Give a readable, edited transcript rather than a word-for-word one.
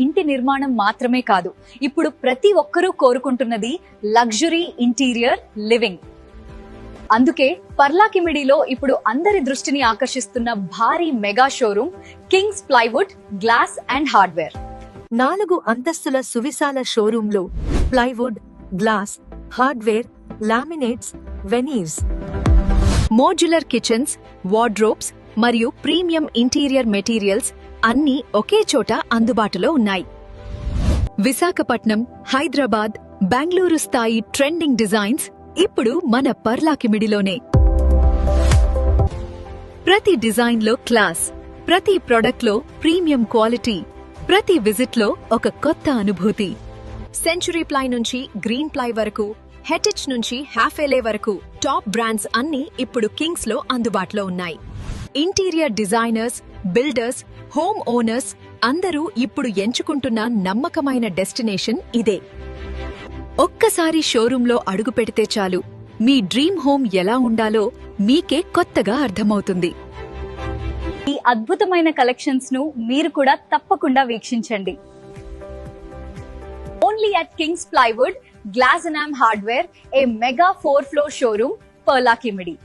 ఇంటి నిర్మాణం మాత్రమే కాదు, ఇప్పుడు ప్రతి ఒక్కరూ కోరుకుంటున్నది లగ్జరీ ఇంటీరియర్ లివింగ్. అందుకే పర్లాకిమిడిలో ఇప్పుడు అందరి దృష్టిని ఆకర్షిస్తున్న భారీ mega showroom Kings plywood glass and hardware. 4 అంతస్తుల సువిశాల షోరూంలో plywood, glass, hardware, laminates, veneers, modular kitchens, wardrobes మరియు ప్రీమియం ఇంటీరియర్ మెటీరియల్స్ అన్నీ ఒకే చోట అందుబాటులో ఉన్నాయి. విశాఖపట్నం, హైదరాబాద్, బెంగళూరు స్థాయి ట్రెండింగ్ డిజైన్స్ ఇప్పుడు మన పర్లాకిమిడిలోనే. ప్రతి డిజైన్ లో క్లాస్, ప్రతి ప్రొడక్ట్ లో ప్రీమియం క్వాలిటీ, ప్రతి విజిట్ లో ఒక కొత్త అనుభూతి. సెంచురీ ప్లై నుంచి గ్రీన్ ప్లై వరకు, హెటిచ్ నుంచి హాఫెలే వరకు టాప్ బ్రాండ్స్ అన్నీ ఇప్పుడు కింగ్స్ లో అందుబాటులో ఉన్నాయి. Interior designers, builders, home owners అందరూ ఇప్పుడు ఎంచుకుంటున్న నమ్మకమైన డెస్టినేషన్ ఇదే. ఒక్కసారి షోరూంలో అడుగు పెడితే చాలు, మీ డ్రీమ్ హోమ్ ఎలా ఉండాలో మీకే కొత్తగా అర్థమవుతుంది. ఈ అద్భుతమైన కలెక్షన్స్ ను మీరు కూడా తప్పకుండా వీక్షించండి. Only at Kings plywood glass and hardware, a mega 4-floor showroom, Paralakhemundi.